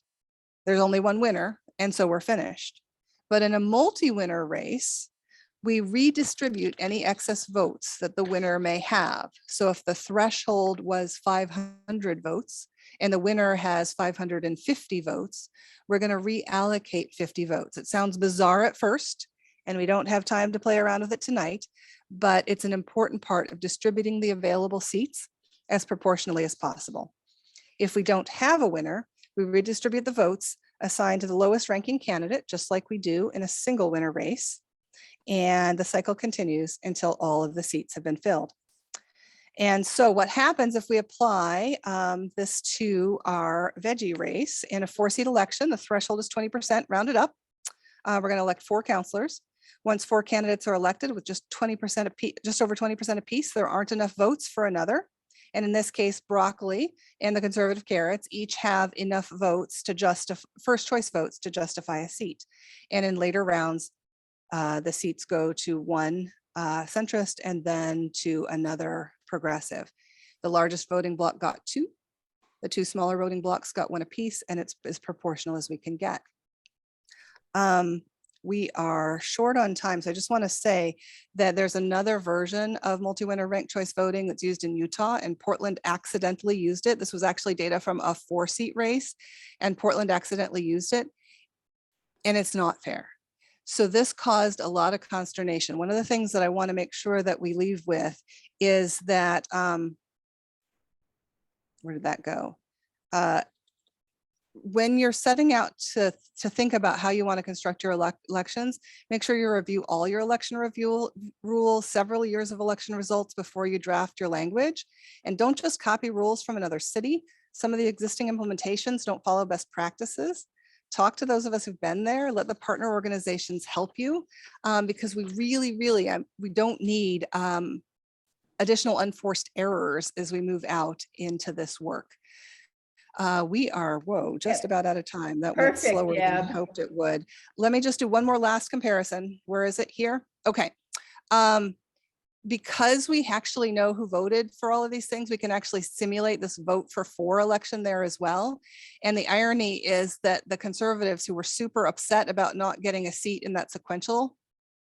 There's only one winner, and so we're finished. But in a multi-winner race, we redistribute any excess votes that the winner may have. So if the threshold was 500 votes and the winner has 550 votes, we're going to reallocate 50 votes. It sounds bizarre at first, and we don't have time to play around with it tonight, but it's an important part of distributing the available seats as proportionally as possible. If we don't have a winner, we redistribute the votes assigned to the lowest ranking candidate, just like we do in a single winner race. And the cycle continues until all of the seats have been filled. And so what happens if we apply this to our veggie race in a 4-seat election? The threshold is 20% rounded up. We're going to elect 4 counselors. Once 4 candidates are elected with just 20% apiece, just over 20% apiece, there aren't enough votes for another. And in this case, broccoli and the conservative carrots each have enough votes to justify first choice votes to justify a seat. And in later rounds, the seats go to one centrist and then to another progressive. The largest voting bloc got 2. The 2 smaller voting blocs got 1 apiece, and it's as proportional as we can get. We are short on time, so I just want to say that there's another version of multi-winner ranked choice voting that's used in Utah, and Portland accidentally used it. This was actually data from a 4-seat race, and Portland accidentally used it, and it's not fair. So this caused a lot of consternation. One of the things that I want to make sure that we leave with is that, where did that go? When you're setting out to think about how you want to construct your elections, make sure you review all your election review rules, several years of election results before you draft your language. And don't just copy rules from another city. Some of the existing implementations don't follow best practices. Talk to those of us who've been there, let the partner organizations help you, because we really, we don't need additional unforced errors as we move out into this work. We are, just about out of time. That went slower than I hoped it would. Let me just do one more last comparison. Where is it here? Okay. Because we actually know who voted for all of these things, we can actually simulate this vote for 4 election there as well. And the irony is that the conservatives who were super upset about not getting a seat in that sequential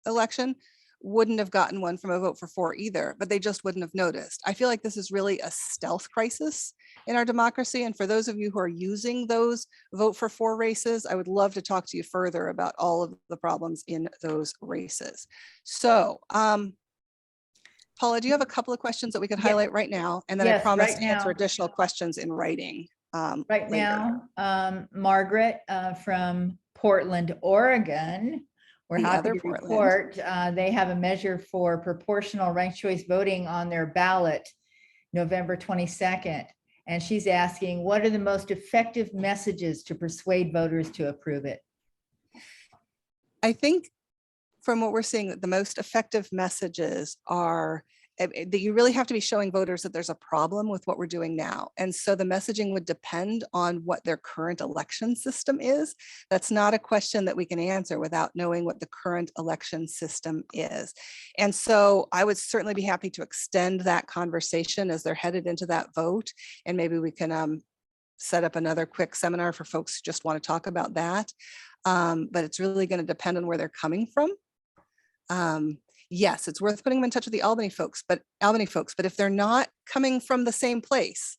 election wouldn't have gotten one from a vote for 4 either, but they just wouldn't have noticed. I feel like this is really a stealth crisis in our democracy. And for those of you who are using those vote for 4 races, I would love to talk to you further about all of the problems in those races. So, Paula, do you have a couple of questions that we could highlight right now? And then I promise to answer additional questions in writing right later. Now, Margaret from Portland, Oregon. We're happy to report they have a measure for proportional ranked choice voting on their ballot November 22nd. And she's asking, what are the most effective messages to persuade voters to approve it? I think from what we're seeing, that the most effective messages are that you really have to be showing voters that there's a problem with what we're doing now. And so the messaging would depend on what their current election system is. That's not a question that we can answer without knowing what the current election system is. And so I would certainly be happy to extend that conversation as they're headed into that vote. And maybe we can set up another quick seminar for folks who just want to talk about that. But it's really going to depend on where they're coming from. Yes, it's worth putting them in touch with the Albany folks, but if they're not coming from the same place,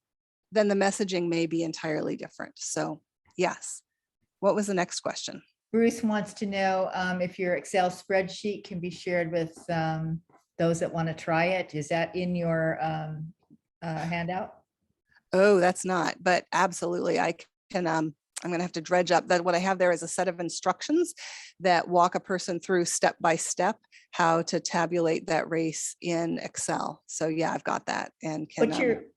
then the messaging may be entirely different. So yes. What was the next question? Bruce wants to know if your Excel spreadsheet can be shared with those that want to try it. Is that in your handout? Oh, that's not, but absolutely. I can, I'm going to have to dredge up that. What I have there is a set of instructions that walk a person through step by step how to tabulate that race in Excel. So yeah, I've got that and can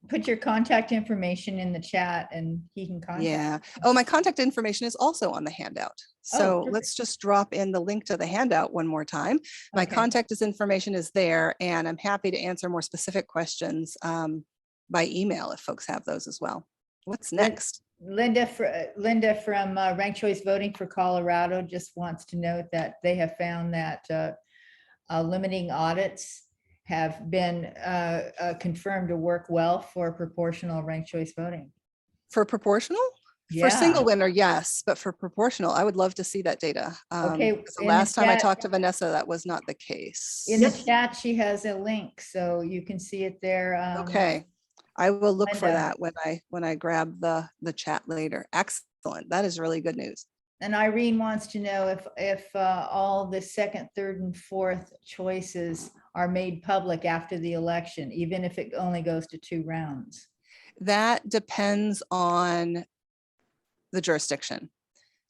put your contact information in the chat and he can contact. Yeah. Oh, my contact information is also on the handout. So let's just drop in the link to the handout one more time. My contact information is there, and I'm happy to answer more specific questions by email if folks have those as well. What's next? Linda from Ranked Choice Voting for Colorado just wants to note that they have found that limiting audits have been confirmed to work well for proportional ranked choice voting. For proportional? Yeah. For single winner, yes, but for proportional, I would love to see that data. Okay. The last time I talked to Vanessa, that was not the case. In the chat, she has a link, so you can see it there. Okay. I will look for that when I grab the chat later. Excellent. That is really good news. And Irene wants to know if all the second, third, and fourth choices are made public after the election, even if it only goes to 2 rounds. That depends on the jurisdiction.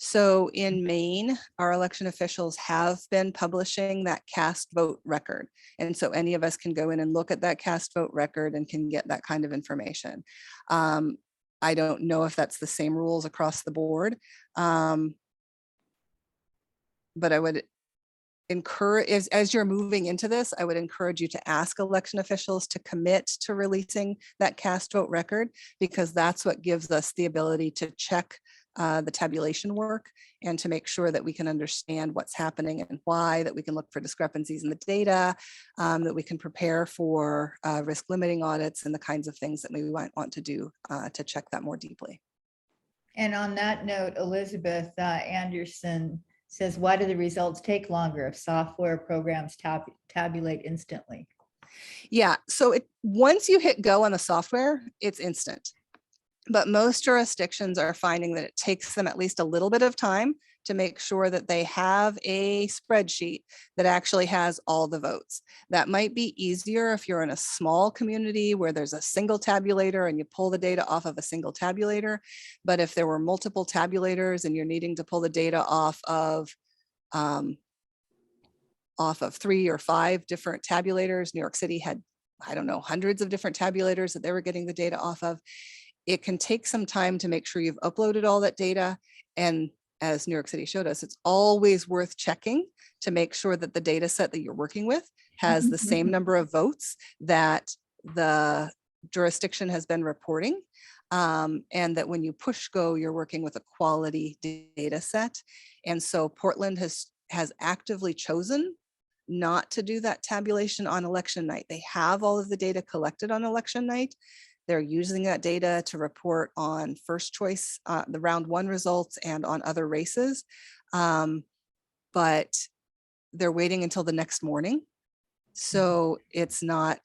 So in Maine, our election officials have been publishing that cast vote record. And so any of us can go in and look at that cast vote record and can get that kind of information. I don't know if that's the same rules across the board. But I would encourage, as you're moving into this, I would encourage you to ask election officials to commit to releasing that cast vote record, because that's what gives us the ability to check the tabulation work and to make sure that we can understand what's happening and why, that we can look for discrepancies in the data, that we can prepare for risk limiting audits and the kinds of things that we might want to do to check that more deeply. And on that note, Elizabeth Anderson says, why do the results take longer if software programs tabulate instantly? Yeah, so once you hit go on the software, it's instant. But most jurisdictions are finding that it takes them at least a little bit of time to make sure that they have a spreadsheet that actually has all the votes. That might be easier if you're in a small community where there's a single tabulator and you pull the data off of a single tabulator. But if there were multiple tabulators and you're needing to pull the data off of 3 or 5 different tabulators, New York City had, I don't know, hundreds of different tabulators that they were getting the data off of. It can take some time to make sure you've uploaded all that data. And as New York City showed us, it's always worth checking to make sure that the data set that you're working with has the same number of votes that the jurisdiction has been reporting. And that when you push go, you're working with a quality data set. And so Portland has actively chosen not to do that tabulation on election night. They have all of the data collected on election night. They're using that data to report on first choice, the round 1 results, and on other races. But they're waiting until the next morning. So it's not,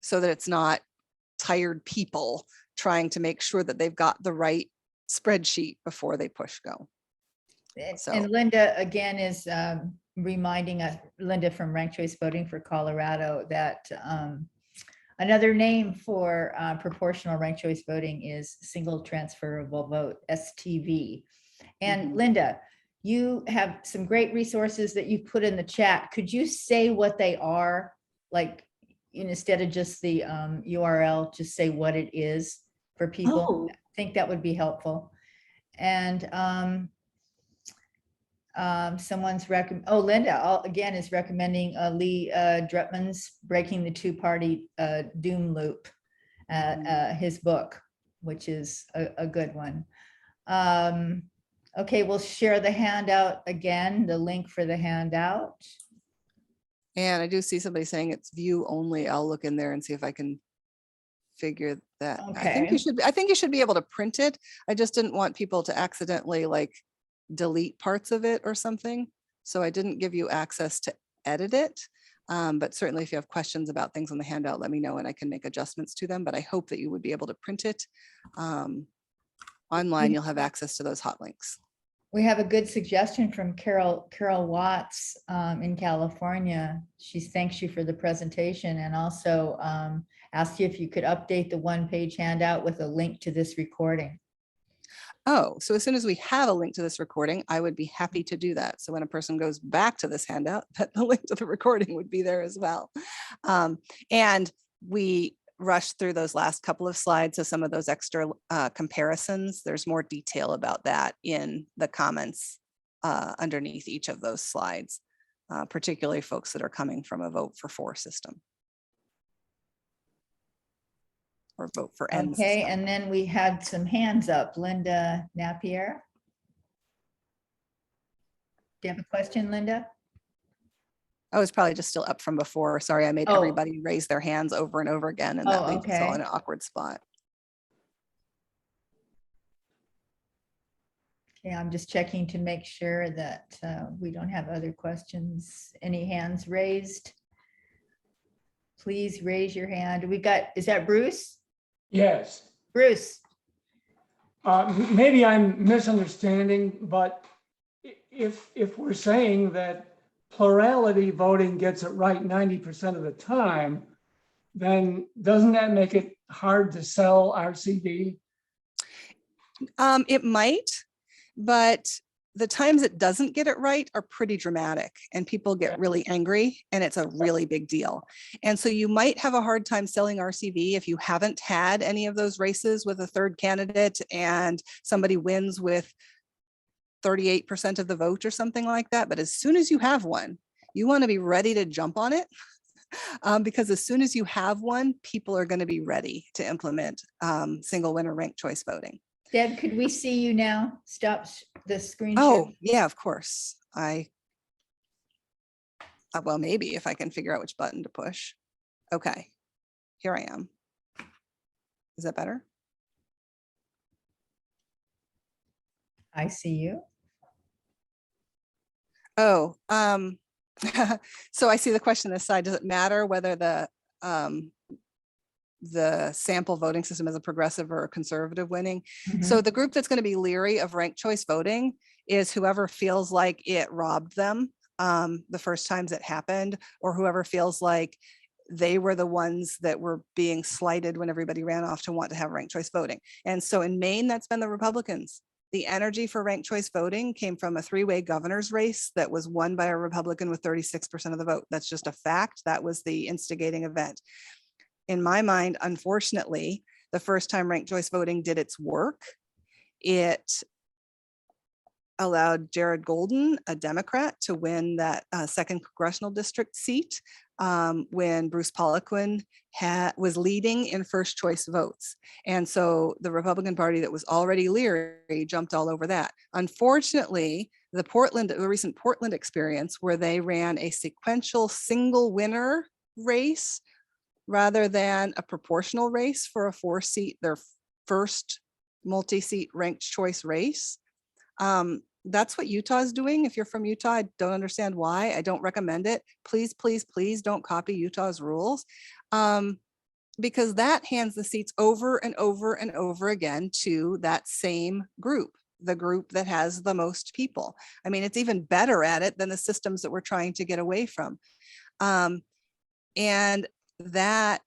so that it's not tired people trying to make sure that they've got the right spreadsheet before they push go. And Linda again is reminding us, Linda from Ranked Choice Voting for Colorado, that another name for proportional ranked choice voting is single transferable vote, STV. And Linda, you have some great resources that you put in the chat. Could you say what they are? Like, instead of just the URL, just say what it is. for people. Oh. I think that would be helpful. And Linda again is recommending Lee Drutman's Breaking the Two-Party Doom Loop, his book, which is a good one. Okay, we'll share the handout again, the link for the handout. And I do see somebody saying it's view only. I'll look in there and see if I can figure that. I think you should be able to print it. I just didn't want people to accidentally like delete parts of it or something. So I didn't give you access to edit it. But certainly if you have questions about things on the handout, let me know and I can make adjustments to them. But I hope that you would be able to print it. Online, you'll have access to those hot links. We have a good suggestion from Carol Watts in California. She thanks you for the presentation and also asked you if you could update the one-page handout with a link to this recording. Oh, so as soon as we have a link to this recording, I would be happy to do that. So when a person goes back to this handout, that the link to the recording would be there as well. And we rushed through those last couple of slides. So some of those extra comparisons, there's more detail about that in the comments underneath each of those slides, particularly folks that are coming from a vote for 4 system. Or vote for N. Okay, system. and then we had some hands up. Linda Napier. Do you have a question, Linda? I was probably just still up from before. Sorry, I made everybody raise their hands over and over again, and that leaves us all in an awkward spot. Okay, I'm just checking to make sure that we don't have other questions. Any hands raised? Please raise your hand. Is that Bruce? Yes. Bruce. Maybe I'm misunderstanding, but if we're saying that plurality voting gets it right 90% of the time, then doesn't that make it hard to sell RCV? It might, but the times it doesn't get it right are pretty dramatic and people get really angry and it's a really big deal. And so you might have a hard time selling RCV if you haven't had any of those races with a third candidate and somebody wins with 38% of the vote or something like that. But as soon as you have one, you want to be ready to jump on it. Because as soon as you have one, people are going to be ready to implement single winner ranked choice voting. Deb, could we see you now? Stop the screen. Oh, yeah, of course. Well, maybe if I can figure out which button to push. Okay, here I am. Is that better? I see you. Oh, so I see the question this side. Does it matter whether the sample voting system is a progressive or a conservative winning? So the group that's going to be leery of ranked choice voting is whoever feels like it robbed them the first times it happened, or whoever feels like they were the ones that were being slighted when everybody ran off to want to have ranked choice voting. And so in Maine, that's been the Republicans. The energy for ranked choice voting came from a 3-way governor's race that was won by a Republican with 36% of the vote. That's just a fact. That was the instigating event. In my mind, unfortunately, the first time ranked choice voting did its work, it allowed Jared Golden, a Democrat, to win that 2nd congressional district seat when Bruce Poliquin was leading in first choice votes. And so the Republican Party that was already leery jumped all over that. Unfortunately, the recent Portland experience where they ran a sequential single winner race rather than a proportional race for a 4-seat, their first multi-seat ranked choice race. That's what Utah is doing. If you're from Utah, I don't understand why. I don't recommend it. Please, please, please don't copy Utah's rules, because that hands the seats over and over and over again to that same group, the group that has the most people. I mean, it's even better at it than the systems that we're trying to get away from. And that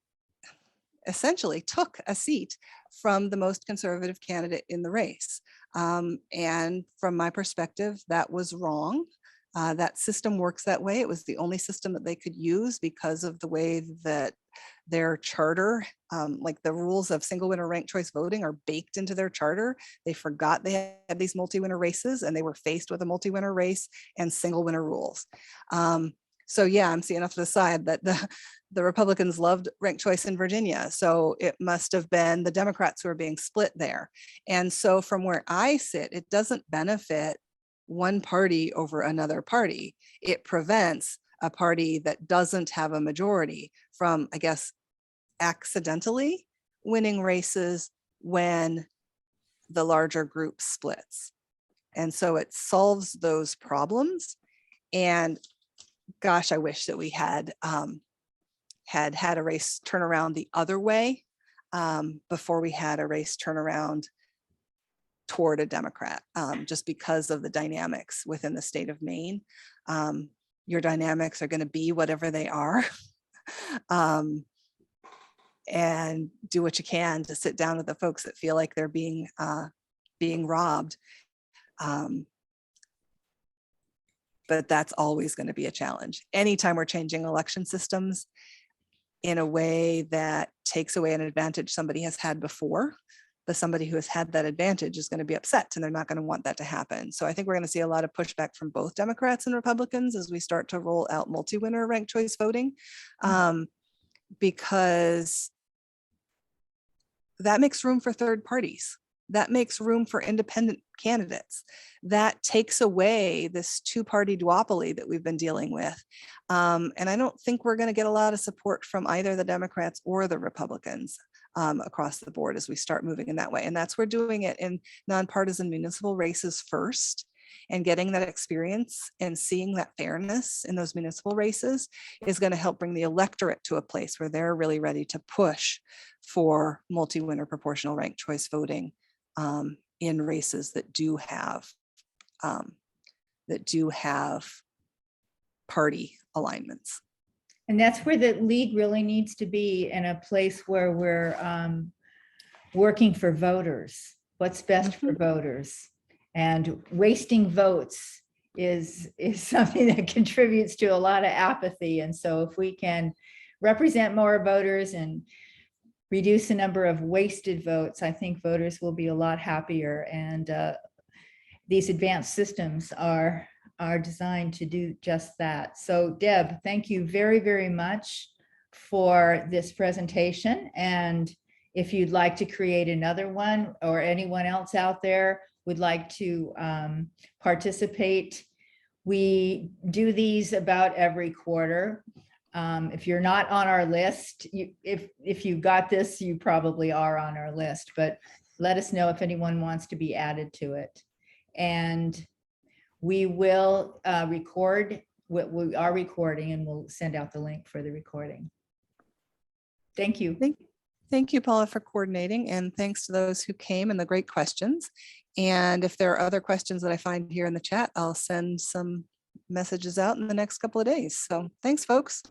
essentially took a seat from the most conservative candidate in the race. And from my perspective, that was wrong. That system works that way. It was the only system that they could use because of the way that their charter, like the rules of single winner ranked choice voting are baked into their charter. They forgot they had these multi-winner races, and they were faced with a multi-winner race and single winner rules. So yeah, I'm seeing off to the side that the Republicans loved ranked choice in Virginia. So it must have been the Democrats who are being split there. And so from where I sit, it doesn't benefit one party over another party. It prevents a party that doesn't have a majority from, I guess, accidentally winning races when the larger group splits. And so it solves those problems. And gosh, I wish that we had had a race turn around the other way before we had a race turn around toward a Democrat, just because of the dynamics within the state of Maine. Your dynamics are going to be whatever they are. And do what you can to sit down with the folks that feel like they're being robbed. But that's always going to be a challenge. Anytime we're changing election systems in a way that takes away an advantage somebody has had before, somebody who has had that advantage is going to be upset, and they're not going to want that to happen. So I think we're going to see a lot of pushback from both Democrats and Republicans as we start to roll out multi-winner ranked choice voting, because that makes room for third parties. That makes room for independent candidates. That takes away this two-party duopoly that we've been dealing with. And I don't think we're going to get a lot of support from either the Democrats or the Republicans across the board as we start moving in that way. And that's where doing it in nonpartisan municipal races first, and getting that experience and seeing that fairness in those municipal races is going to help bring the electorate to a place where they're really ready to push for multi-winner proportional ranked choice voting in races that do have party alignments. And that's where the league really needs to be, in a place where we're working for voters, what's best for voters. And wasting votes is something that contributes to a lot of apathy. And so if we can represent more voters and reduce the number of wasted votes, I think voters will be a lot happier. And these advanced systems are designed to do just that. So Deb, thank you very, very much for this presentation. And if you'd like to create another one, or anyone else out there would like to participate, we do these about every quarter. If you're not on our list, if you got this, you probably are on our list, but let us know if anyone wants to be added to it. And we will record what we are recording, and we'll send out the link for the recording. Thank you. Thank you, Paula, for coordinating, and thanks to those who came and the great questions. And if there are other questions that I find here in the chat, I'll send some messages out in the next couple of days. So thanks, folks.